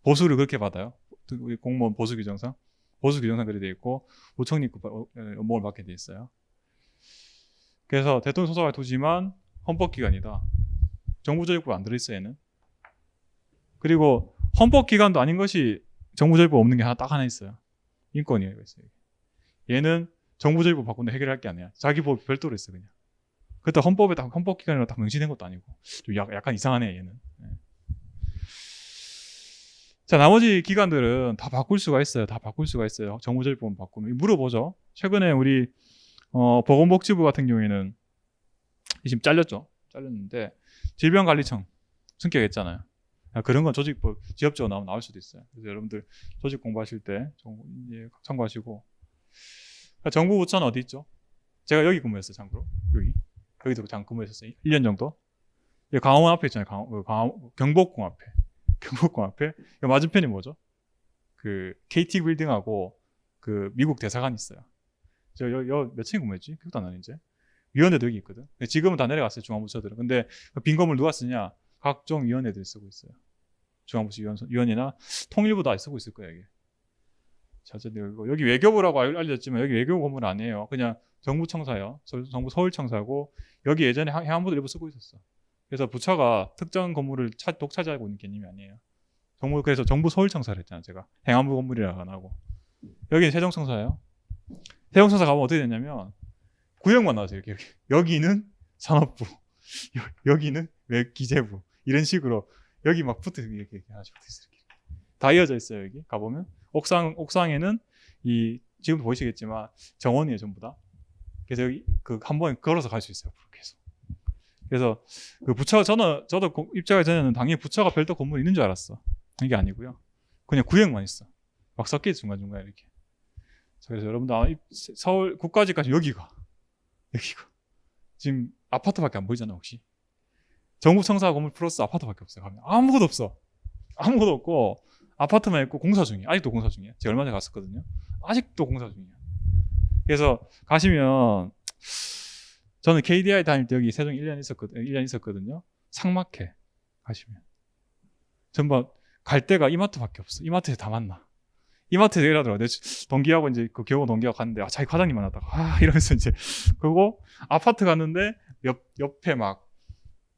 보수를 그렇게 받아요. 우리 공무원 보수규정상. 보수규정상 그렇게 돼 있고 부총리급 업무를 받게 돼 있어요. 그래서 대통령 소속을 두지만 헌법기관이다. 정부조직부 안 들어있어 얘는. 그리고 헌법기관도 아닌 것이 정부조직부 없는 게 딱 하나 있어요. 인권위가 있어요. 얘는 정부조직부 바꾼다 해결할 게 아니야. 자기 법 별도로 있어 그냥. 그때 헌법에 딱 헌법기관이라고 딱 명시된 것도 아니고 좀 약간 이상하네 얘는. 네. 자, 나머지 기관들은 다 바꿀 수가 있어요. 다 바꿀 수가 있어요. 정부조직법만 바꾸면. 물어보죠. 최근에 우리 보건복지부 같은 경우에는 지금 잘렸는데 질병관리청 승격했잖아요. 그런 건 조직법 지역적으로 나올 수도 있어요. 그래서 여러분들 조직 공부하실 때 참고하시고. 정부 부처는 어디 있죠? 제가 여기 근무했어요. 참고로 여기도 잠깐 근무했었어요. 1년 정도. 강화문 앞에 있잖아요. 경복궁 앞에. 경복궁 앞에. 맞은편이 뭐죠? 그 KT 빌딩하고 그 미국 대사관 있어요. 저 몇 층에 근무했지? 기억도 안 나네 이제. 위원회도 여기 있거든. 지금은 다 내려갔어요. 중앙부처들은. 근데 빈 건물 누가 쓰냐? 각종 위원회들이 쓰고 있어요. 중앙부처 위원회나 통일부 다 쓰고 있을 거예요. 이게. 자, 여기 외교부라고 알려졌지만 여기 외교부 건물 아니에요. 그냥 정부청사예요. 정부 서울청사고 여기 예전에 해안부도 일부 쓰고 있었어. 그래서 부처가 특정 건물을 독차지하고 있는 개념이 아니에요. 그래서 정부 서울청사를 했잖아요. 제가 행안부 건물이라고 안 하고. 여기는 세종청사예요. 세종청사 가면 어떻게 됐냐면 구역만 나왔어요. 여기는 산업부, 여기는 기재부 이런 식으로 여기 막 이렇게 하나씩 붙어 있어요. 다 이어져 있어요. 여기 가보면 옥상에는 지금도 보이시겠지만 정원이에요. 전부 다. 그래서 여기 한 번에 걸어서 갈 수 있어요. 계속. 그래서 부처가 저도 입장하기 전에는 당연히 부처가 별도 건물이 있는 줄 알았어. 이게 아니고요. 그냥 구역만 있어. 막 섞여 있어 중간중간에 이렇게. 그래서 여러분들 서울 국가직까지 여기가 지금 아파트밖에 안 보이잖아. 혹시 정부청사 건물 플러스 아파트밖에 없어요. 가면 아무것도 없어. 아무것도 없고 아파트만 있고 공사 중이야. 아직도 공사 중이야. 제가 얼마 전에 갔었거든요. 아직도 공사 중이야. 그래서 가시면 저는 KDI 다닐 때 여기 세종 1년 있었거든요. 삭막해. 가시면 전부 갈 데가 이마트밖에 없어. 이마트에서 다 만나. 이마트에서 이러더라고. 내 동기하고 이제 그 교원 동기하고 갔는데 자기 과장님 만났다가 이러면서 이제 그리고 아파트 갔는데 옆에 막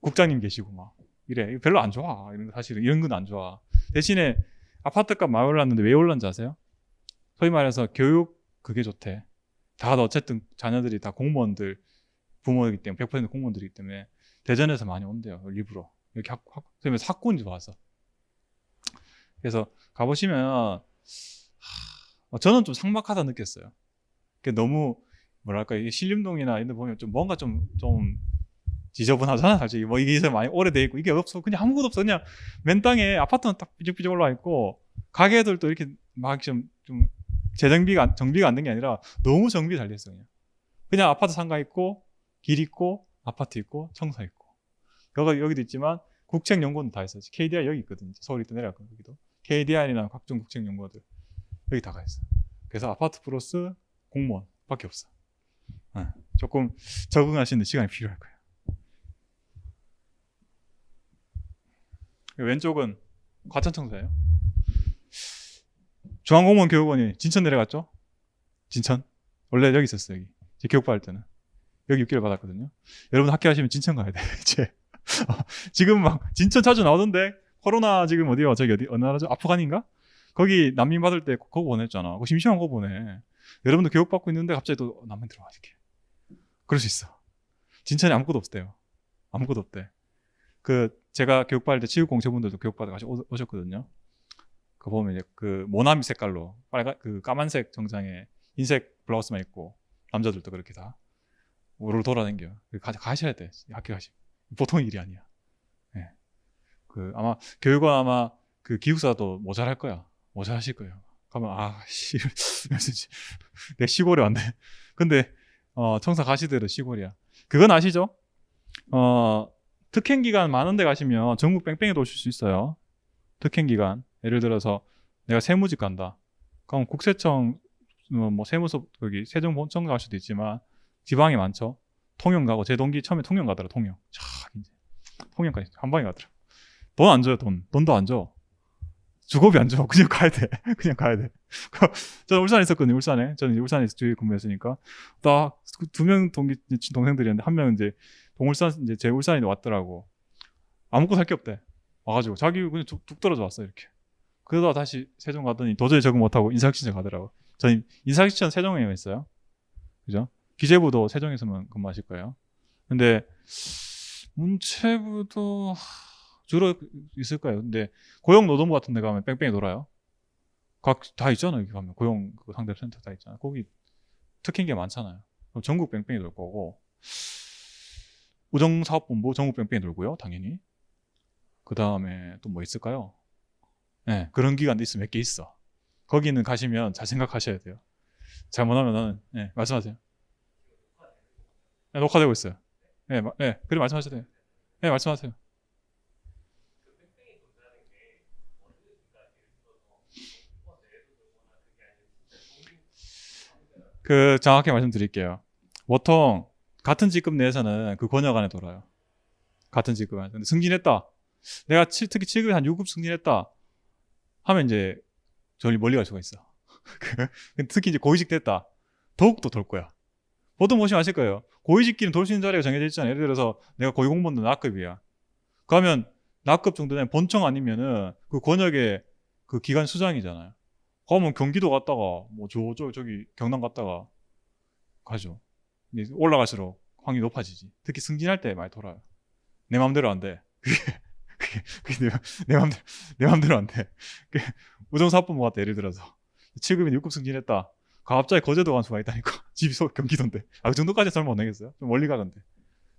국장님 계시고 막 이래. 별로 안 좋아. 사실은 이런 건 안 좋아. 대신에 아파트값 많이 올랐는데 왜 올랐는지 아세요? 소위 말해서 교육 그게 좋대. 다 어쨌든 자녀들이 다 공무원들 부모이기 때문에 100% 공무원들이기 때문에 대전에서 많이 온대요. 일부러. 여기 학군이 와서. 그래서 가보시면 저는 좀 삭막하다 느꼈어요. 너무 뭐랄까 이게 신림동이나 이런 데 보면 좀 뭔가 좀 지저분하잖아. 사실 뭐 이게 많이 오래돼 있고 이게 없어. 그냥 아무것도 없어. 그냥 맨 땅에 아파트는 딱 삐죽삐죽 올라와 있고 가게들도 이렇게 막 좀 정비가 안 된 게 아니라 너무 정비 잘 됐어. 그냥 아파트 상가 있고 길 있고 아파트 있고 청사 있고 여기도 있지만 국책연구원 다 있어. KDI 여기 있거든요. 서울이 또 내려갔거든요. 여기도 KDI나 각종 국책연구원들 여기 다 가 있어. 그래서 아파트 플러스 공무원밖에 없어. 조금 적응하시는 시간이 필요할 거예요. 왼쪽은 과천청사예요. 중앙공무원 교육원이 진천 내려갔죠? 진천 원래 여기 있었어요. 여기 제 교육받을 때는 여기 6개월 받았거든요. 여러분 학교하시면 진천 가야 돼. 이제 지금 막 진천 자주 나오던데 코로나 지금 어디요? 저기 어느 나라죠? 아프간인가? 거기 난민 받을 때 그거 보냈잖아. 그거 심심한 거 보내. 여러분도 교육받고 있는데 갑자기 또 난민 들어와 이렇게. 그럴 수 있어. 진천에 아무것도 없대요. 아무것도 없대. 제가 교육받을 때 치육공채분들도 교육받아 가시 오셨거든요. 그 보면 이제 모나미 색깔로 까만색 정장에 흰색 블라우스만 입고 남자들도 그렇게 다 우르르 돌아다녀. 가셔야 돼. 학교 가시면 보통 일이 아니야. 네. 아마 교육원 아마 기숙사도 모자랄 거야. 모자라실 거예요. 가면 내 시골에 왔네. 근데 청사 가시더라도 시골이야. 그건 아시죠? 특행 기간 많은 데 가시면 전국 뺑뺑이 도실 수 있어요. 특행 기간. 예를 들어서 내가 세무직 간다. 그럼 국세청 뭐 세무서 여기 세종본청 갈 수도 있지만 지방이 많죠. 통영 가고 제 동기 처음에 통영 가더라. 통영. 이제 통영까지 한 방에 가더라. 돈 안 줘요. 돈도 안 줘. 주거비 안 줘. 그냥 가야 돼. 그냥 가야 돼. 저는 울산에 있었거든요. 울산에. 저는 이제 울산에서 주위 근무했으니까 나 2명 동생들이었는데 한 명은 이제 동울산 이제 제 울산에 왔더라고. 아무것도 할 게 없대. 와가지고 자기 그냥 뚝 떨어져 왔어 이렇게. 그러다가 다시 세종 가더니 도저히 적응 못하고 인사혁신처 가더라고. 저희 인사혁신처는 세종에 있어요. 그죠? 기재부도 세종에서만 근무하실 거예요. 근데 문체부도 주로 있을 거예요. 근데 고용노동부 같은 데 가면 뺑뺑이 돌아요. 각 다 있잖아요. 여기 가면 고용 그 상대센터 다 있잖아요. 거기 특힌 게 많잖아요. 그럼 전국 뺑뺑이 돌 거고, 우정사업본부 전국 뺑뺑이 돌고요. 당연히. 그 다음에 또 뭐 있을까요? 네, 그런 기관도 있어. 몇 개 있어. 거기는 가시면 잘 생각하셔야 돼요. 잘못하면 나는, 네, 말씀하세요. 네, 녹화되고 있어요. 네, 네, 그래 말씀하셔도 돼요. 네, 말씀하세요. 그 정확히 말씀드릴게요. 보통 같은 직급 내에서는 그 권역 안에 돌아요. 같은 직급 안에. 근데 승진했다. 내가 특히 7급에 한 6급 승진했다 하면 이제 저리 멀리 갈 수가 있어. 특히 이제 고위직 됐다. 더욱더 돌 거야. 보통 보시면 아실 거예요. 고위직끼리는 돌 수 있는 자리가 정해져 있잖아요. 예를 들어서 내가 고위공무원도 나급이야. 그러면 나급 정도 되면 본청 아니면은 그 권역의 그 기관 수장이잖아요. 그러면 경기도 갔다가 뭐 저기 경남 갔다가 가죠. 이제 올라갈수록 확률이 높아지지. 특히 승진할 때 많이 돌아요. 내 마음대로 안 돼. 그게 내 맘대로 안 돼. 우정사업본부 같다, 예를 들어서. 7급인 6급 승진했다. 갑자기 거제도 간 수가 있다니까. 집이 경기도인데. 그 정도까지 설마 못 내겠어요? 좀 멀리 가던데.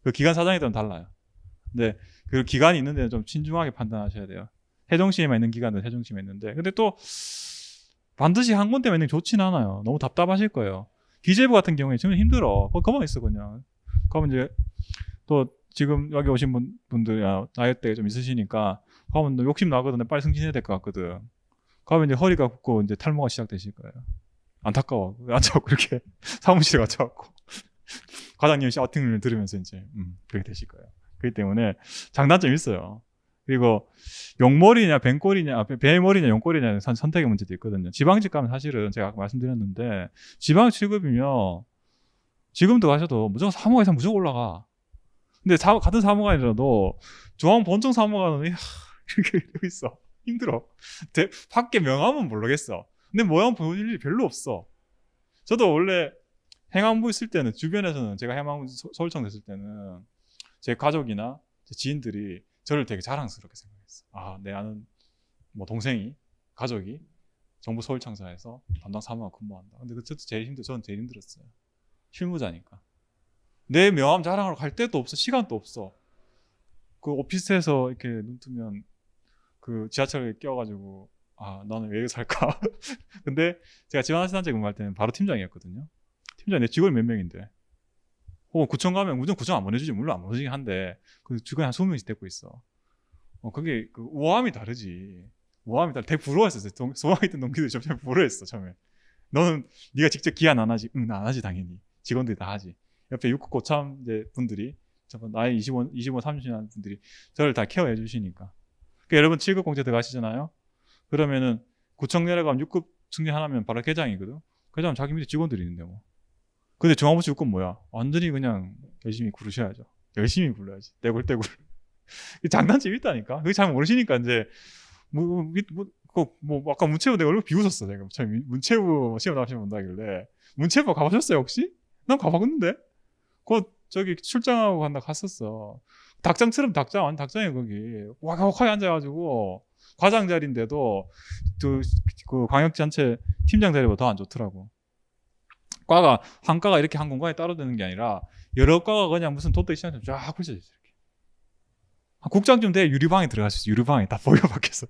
그 기관 사장이들은 달라요. 근데 그 기간이 있는 데는 좀 신중하게 판단하셔야 돼요. 세종시에만 있는 기관은 세종시에만 있는데. 근데 또 반드시 한 군데만 있는 게 좋진 않아요. 너무 답답하실 거예요. 기재부 같은 경우에 지금 힘들어. 거만 있어, 그냥. 그러면 이제 또 지금 여기 오신 분들 나이대 좀 있으시니까 그러면 너 욕심 나거든. 빨리 승진해야 될 것 같거든. 그러면 이제 허리가 굽고 이제 탈모가 시작되실 거예요. 안타까워. 앉아갖고 그렇게 사무실에 갇혀갖고 과장님 샤우팅을 들으면서 이제 그렇게 되실 거예요. 그렇기 때문에 장단점이 있어요. 그리고 용머리냐 뱀꼴이냐 뱀머리냐 용꼴이냐 선택의 문제도 있거든요. 지방직 가면 사실은 제가 아까 말씀드렸는데 지방 7급이면 지금도 가셔도 무조건 사무관 이상 무조건 올라가. 근데 같은 사무관이라도 중앙 본청 사무관은 이렇게 되고 있어. 힘들어. 밖에 명함은 모르겠어. 근데 모양 보여줄 일이 별로 없어. 저도 원래 행안부 있을 때는 주변에서는 제가 행안부 서울청 됐을 때는 제 가족이나 제 지인들이 저를 되게 자랑스럽게 생각했어. 내 아는 뭐 동생이 가족이 정부 서울청사에서 담당 사무관 근무한다. 근데 저는 제일 힘들었어요. 실무자니까. 내 명함 자랑하러 갈 때도 없어. 시간도 없어. 그 오피스에서 이렇게 눈 뜨면 그 지하철에 껴가지고 나는 왜 살까? 근데 제가 지방자치단체 근무할 때는 바로 팀장이었거든요. 팀장 내 직원이 몇 명인데. 구청 가면 무조건 구청 안 보내주지. 물론 안 보내주긴 한데 그 주변에 한 20명씩 데리고 있어. 그게 그 우아함이 다르지. 우아함이 되게 부러웠었어요. 소방에 있던 동기들이 점점 부러웠어 처음에. 너는 네가 직접 기한 안 하지? 응, 나 안 하지 당연히. 직원들이 다 하지. 옆에 6급 고참 분들이 나이 25, 30년 한 분들이 저를 다 케어해 주시니까. 그러니까 여러분 7급 공채 들어가시잖아요. 그러면은 구청 내려가면 6급 승진하면 바로 계장이거든. 계장은 자기 밑에 직원들이 있는데 뭐. 근데 중앙부시 6급 뭐야? 완전히 그냥 열심히 구르셔야죠. 열심히 굴러야지. 떼굴떼굴. 장단점이 있다니까. 그게 잘 모르시니까 이제 아까 문체부 내가 얼굴 비웃었어. 내가 문체부 시험 나오시면 온다길래. 문체부 가보셨어요 혹시? 난 가봤는데. 저기 출장하고 갔었어. 닭장처럼 완전 닭장이야 거기. 와가와가에 앉아가지고 과장 자리인데도 그 광역단체 팀장 자리보다 더 안 좋더라고. 과가 한 과가 이렇게 한 공간에 따로 되는 게 아니라 여러 과가 그냥 무슨 돛대 시장처럼 쫙 펼쳐져 있어. 이렇게. 국장쯤 돼 유리방에 들어갈 수 있어. 유리방에 다 보여 밖에서.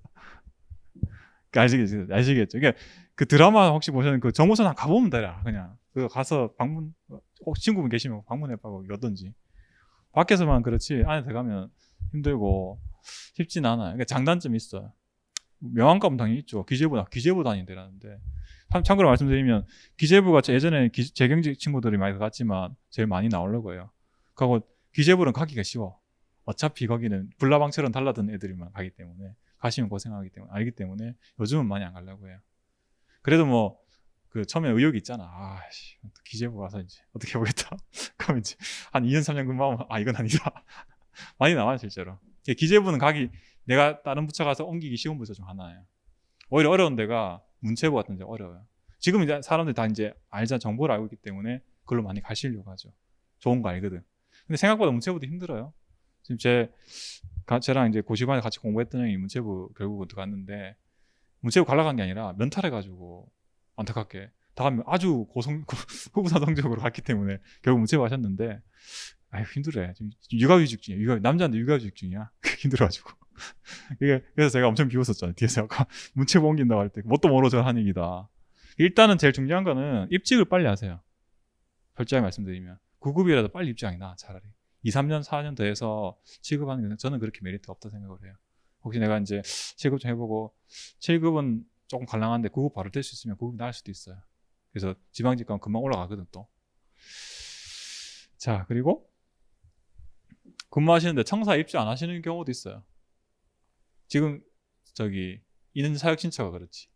아시겠죠? 그러니까 그 드라마 혹시 보시는 그 정보선 가보면 되라. 그냥 그 가서 방문 혹시 친구분 계시면 방문해봐고 어떤지. 밖에서만 그렇지 안에 들어가면 힘들고 쉽진 않아요. 그러니까 장단점이 있어요. 명함값은 당연히 있죠. 기재부 다닌대라는데. 참고로 말씀드리면 기재부가 예전에 재경직 친구들이 많이 갔지만 제일 많이 나오려고 해요. 그리고 기재부는 가기가 쉬워. 어차피 거기는 불나방처럼 달라든 애들이만 가기 때문에 가시면 고생하기 때문에 알기 때문에 요즘은 많이 안 가려고 해요. 그래도 뭐 그 처음에 의욕이 있잖아. 기재부 가서 이제 어떻게 해보겠다. 그러면 이제 한 2년 3년 근무하면 이건 아니다. 많이 나와요 실제로. 기재부는 내가 다른 부처 가서 옮기기 쉬운 부처 중 하나예요. 오히려 어려운 데가 문체부 같은 데 어려워요. 지금 이제 사람들이 다 이제 정보를 알고 있기 때문에 그걸로 많이 가시려고 하죠. 좋은 거 알거든. 근데 생각보다 문체부도 힘들어요. 지금 제 저랑 이제 고시반에 같이 공부했던 형이 문체부 결국 들어갔는데 문체부 갈라간 게 아니라 면탈해가지고 안타깝게 다가면 아주 후보자 성적으로 갔기 때문에 결국 문체부 하셨는데 아유 힘들어요. 지금 육아휴직 중이야. 남자인데 육아휴직 중이야. 힘들어가지고 이게 그래서 제가 엄청 비웃었잖아요. 뒤에서 아까 문체부 옮긴다고 할 때 뭣도 모르죠 한 얘기다. 일단은 제일 중요한 거는 입직을 빨리 하세요. 솔직하게 말씀드리면 9급이라도 빨리 입직하기 나아 차라리 2, 3년, 4년 더 해서 취급하는 게 저는 그렇게 메리트 없다 생각을 해요. 혹시 내가 이제 7급 좀 해보고 7급은 조금 갈랑한데 9급 바로 될 수 있으면 9급이 나을 수도 있어요. 그래서 지방직 가면 금방 올라가거든 또. 자 그리고 근무하시는데 청사 입직 안 하시는 경우도 있어요. 지금 저기 인사혁신처가 그렇지.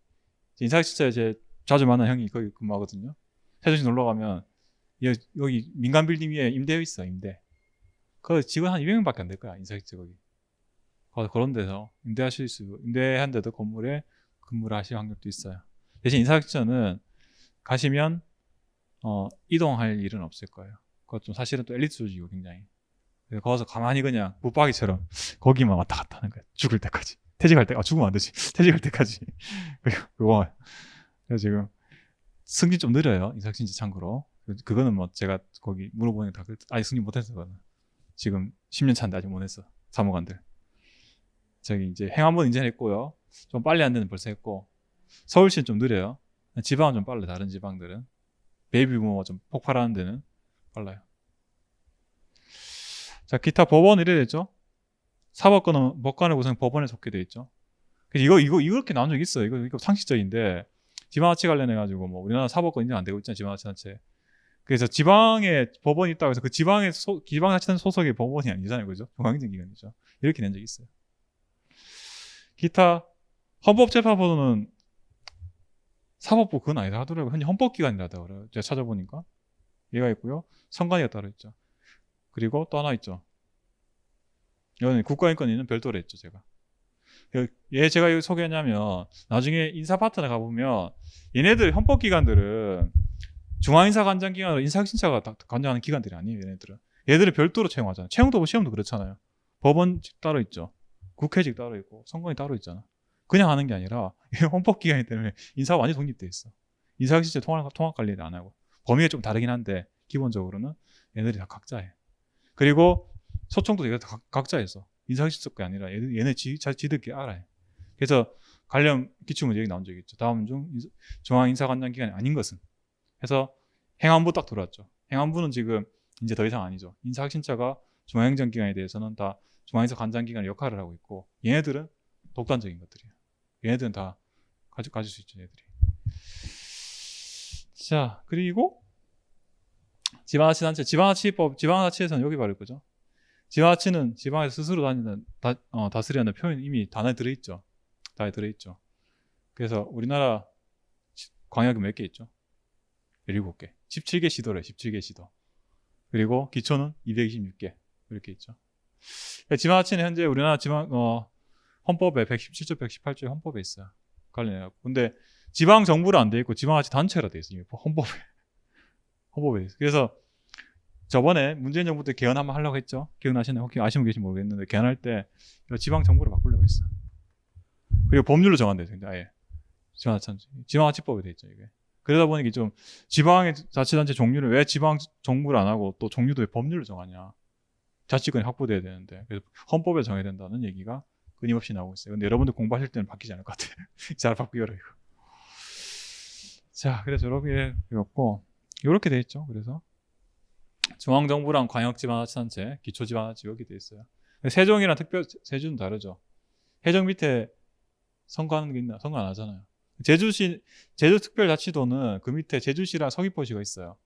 인사혁신처에 제 자주 만난 형이 거기 근무하거든요. 세종시 놀러 가면 여기 민간 빌딩 위에 임대해 있어 임대. 그 직원 한 200명밖에 안 될 거야 인사혁신처 거기. 그런 데서 임대한 데도 건물에 근무를 하실 확률도 있어요. 대신 인사혁신처는 가시면 이동할 일은 없을 거예요. 그것 좀 사실은 또 엘리트 조직이고 굉장히. 그래서 거기서 가만히 그냥 붙박이처럼 거기만 왔다 갔다 하는 거야. 죽을 때까지. 퇴직할 때, 죽으면 안 되지. 퇴직할 때까지. 그거. 그래서 지금 승진 좀 느려요. 인사혁신처 참고로. 그거는 뭐 제가 거기 물어보니까 다 아직 승진 못했어. 그거는. 지금 10년 차인데 아직 못했어. 사무관들. 저기 이제 행안부는 이제 했고요. 좀 빨리 한 데는 벌써 했고. 서울시는 좀 느려요. 지방은 좀 빨라요. 다른 지방들은. 베이비부모가 좀 폭발하는 데는 빨라요. 자, 기타 법원 이래 됐죠? 사법권은 법관의 구성 법원에 속해 돼 있죠. 이거 이렇게 나온 적 있어요. 이거 상식적인데 지방자치 관련해가지고 뭐 우리나라 사법권 인정 안 되고 있잖아요. 지방자치단체. 그래서 지방에 법원이 있다고 해서 그 지방자치단체 소속의 법원이 아니잖아요. 그죠? 중앙행정기관이죠. 이렇게 낸 적이 있어요. 기타 헌법재판소는 사법부 그건 아니다 하더라고요. 현재 헌법기관이라고 그래요. 제가 찾아보니까 얘가 있고요. 선관위가 따로 있죠. 그리고 또 하나 있죠. 이거는 국가인권위는 별도로 했죠. 제가. 얘 제가 이거 소개했냐면 나중에 인사 파트너 가보면 얘네들 헌법기관들은 중앙인사관장기관으로 인사혁신처가 관장하는 기관들이 아니에요. 얘들은 별도로 채용하잖아요. 채용도 시험도 그렇잖아요. 법원직 따로 있죠. 국회직 따로 있고 선관위 따로 있잖아. 그냥 하는 게 아니라 헌법기관이기 때문에 인사가 완전히 독립돼 있어. 인사혁신처 통합관리를 안 하고 범위가 좀 다르긴 한데 기본적으로는 얘네들이 다 각자해. 그리고 소총도 얘가 다 각자였어. 인사혁신처가 아니라 얘네 지들끼리 알아요. 그래서 관련 기출문제 얘기 나온 적이 있죠. 다음 중 중앙인사관장기관이 아닌 것은 해서 행안부 딱 들어왔죠. 행안부는 지금 이제 더 이상 아니죠. 인사혁신처가 중앙행정기관에 대해서는 다 중앙인사관장기관의 역할을 하고 있고 얘네들은 독단적인 것들이에요. 얘네들은 다 가질 수 있죠. 얘네들이. 자 그리고 지방자치단체, 지방자치에서는 여기 바로 있죠. 지방자치는 지방에서 스스로 다스리는 표현이 이미 단어에 들어있죠. 다 들어있죠. 그래서 우리나라 광역이 몇 개 있죠? 17개. 17개 시도래, 17개 시도. 그리고 기초는 226개. 이렇게 있죠. 지방자치는 현재 우리나라 헌법에 117조, 118조의 헌법에 있어요. 관련해갖고. 근데 지방정부로 안 돼 있고 지방자치 단체로 돼 있어요. 헌법에. 그래서 저번에 문재인 정부 때 개헌 한번 하려고 했죠. 기억나시나요? 혹시 아시면 계신지 모르겠는데 개헌할 때 지방정부로 바꾸려고 했어. 그리고 법률로 정한대요. 아예. 지방자치법에 돼 있죠. 이게. 그러다 보니까 좀 지방의 자치단체 종류를 왜 지방정부를 안 하고 또 종류도 왜 법률로 정하냐. 자치권이 확보돼야 되는데 그래서 헌법에 정해야 된다는 얘기가 끊임없이 나오고 있어요. 근데 여러분들 공부하실 때는 바뀌지 않을 것 같아요. 잘 바뀌어라 이거. 자, 그래서 이렇게 되었고 이렇게 돼 있죠. 그래서 중앙정부랑 광역지방자치단체, 기초지방자치 여기 돼 있어요. 세종이랑 세주는 다르죠. 해정 밑에 선거하는 게 있나? 선거 안 하잖아요. 제주특별자치도는 그 밑에 제주시랑 서귀포시가 있어요.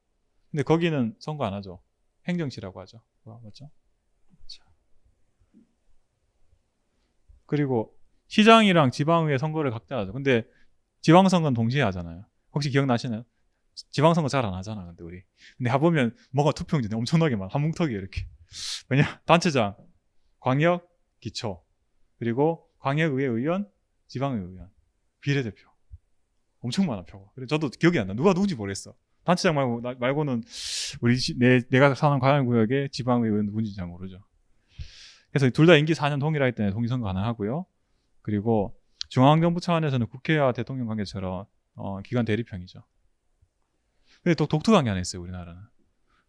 근데 거기는 선거 안 하죠. 행정시라고 하죠. 맞죠? 자. 그리고 시장이랑 지방의회 선거를 각자 하죠. 근데 지방선거는 동시에 하잖아요. 혹시 기억나시나요? 지방선거 잘 안 하잖아, 근데 우리. 근데 해보면 뭐가 투표용지 엄청나게 많아. 한뭉텅이에 이렇게. 왜냐? 단체장, 광역, 기초, 그리고 광역의회 의원, 지방의회 의원, 비례대표. 엄청 많아, 표가. 그래서 저도 기억이 안 나. 누가 누군지 모르겠어. 단체장 말고는 우리 내가 사는 광역구역의 지방의회 의원 누군지 잘 모르죠. 그래서 둘 다 임기 4년 동일하기 때문에 동의선거 가능하고요. 그리고 중앙정부 차원에서는 국회와 대통령 관계처럼 기관 대립형이죠. 근데 또 독특한 게 하나 있어요. 우리나라는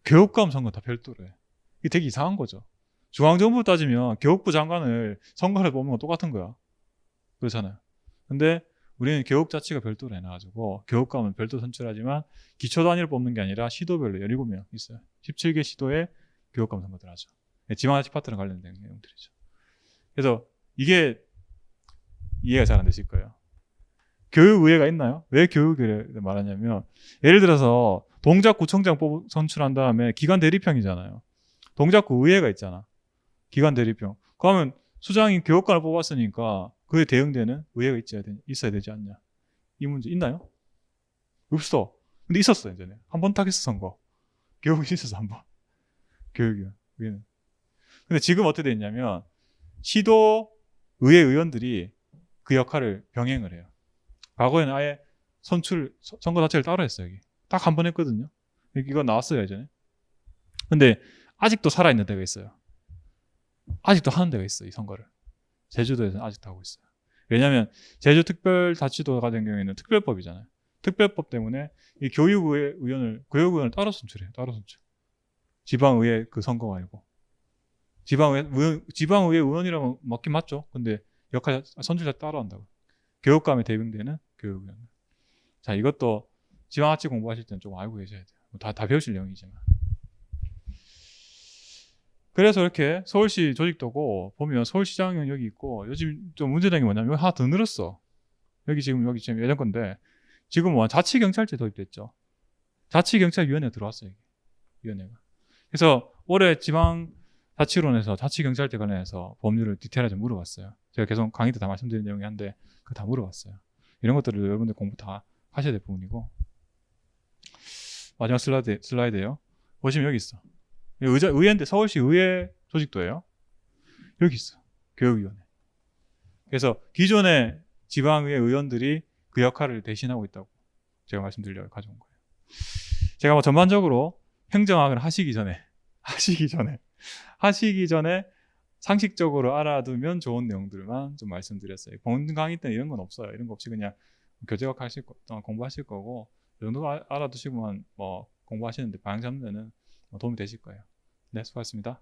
교육감 선거 다 별도로 해. 이게 되게 이상한 거죠. 중앙정부 따지면 교육부 장관을 선거를 뽑는 건 똑같은 거야. 그렇잖아요. 근데 우리는 교육 자체가 별도로 해놔가지고 교육감은 별도 선출하지만 기초 단위를 뽑는 게 아니라 시도별로 17명 있어요. 17개 시도에 교육감 선거들 하죠. 지방자치 파트랑 관련된 내용들이죠. 그래서 이게 이해가 잘 안 되실 거예요. 교육의회가 있나요? 왜 교육의회를 말하냐면 예를 들어서 동작구청장 선출한 다음에 기관 대립형이잖아요. 동작구 의회가 있잖아. 기관 대립형. 그러면 수장이 교육관을 뽑았으니까 그에 대응되는 의회가 있어야 되지 않냐. 이 문제 있나요? 없어. 근데 있었어 예전에. 한 번 타겠어 선거. 교육이 있었어 한 번. 교육이요. 의회는. 근데 지금 어떻게 됐냐면 시도 의회 의원들이 그 역할을 병행을 해요. 과거에는 아예 선거 자체를 따로 했어요. 여기. 딱 한 번 했거든요. 이거 나왔어요 예전에. 근데 아직도 살아있는 데가 있어요. 아직도 하는 데가 있어요. 이 선거를. 제주도에서는 아직도 하고 있어요. 왜냐하면 제주특별자치도 같은 경우에는 특별법이잖아요. 특별법 때문에 이 교육의원을 따로 선출해요. 따로 선출. 지방의회 그 선거가 아니고. 지방의회 의원이라면 맞긴 맞죠. 근데 역할 선출자 따로 한다고. 교육감에 대응되는 교육의원. 자, 이것도 지방자치 공부하실 때는 좀 알고 계셔야 돼요. 다 배우실 내용이지만. 그래서 이렇게 서울시 조직도고 보면 서울시장은 여기 있고 요즘 좀 문제되는 게 뭐냐면 여기 하나 더 늘었어. 여기 지금 예전 건데 지금 뭐 자치경찰제 도입됐죠. 자치경찰위원회 들어왔어요. 위원회가. 그래서 올해 지방자치론에서 자치경찰제 관련해서 법률을 디테일하게 물어봤어요. 제가 계속 강의 때 다 말씀드린 내용이 한데 그거 다 물어봤어요. 이런 것들을 여러분들 공부 다 하셔야 될 부분이고 마지막 슬라이드예요. 보시면 여기 있어. 의회인데 서울시 의회 조직도예요. 여기 있어. 교육위원회. 그래서 기존의 지방의회 의원들이 그 역할을 대신하고 있다고 제가 말씀드리려고 가져온 거예요. 제가 뭐 전반적으로 행정학을 하시기 전에 상식적으로 알아두면 좋은 내용들만 좀 말씀드렸어요. 본 강의 때는 이런 건 없어요. 이런 거 없이 그냥 교재학 공부하실 거고 이 정도 알아두시고만 뭐 공부하시는데 방향 잡는 데는 도움이 되실 거예요. 네, 수고하셨습니다.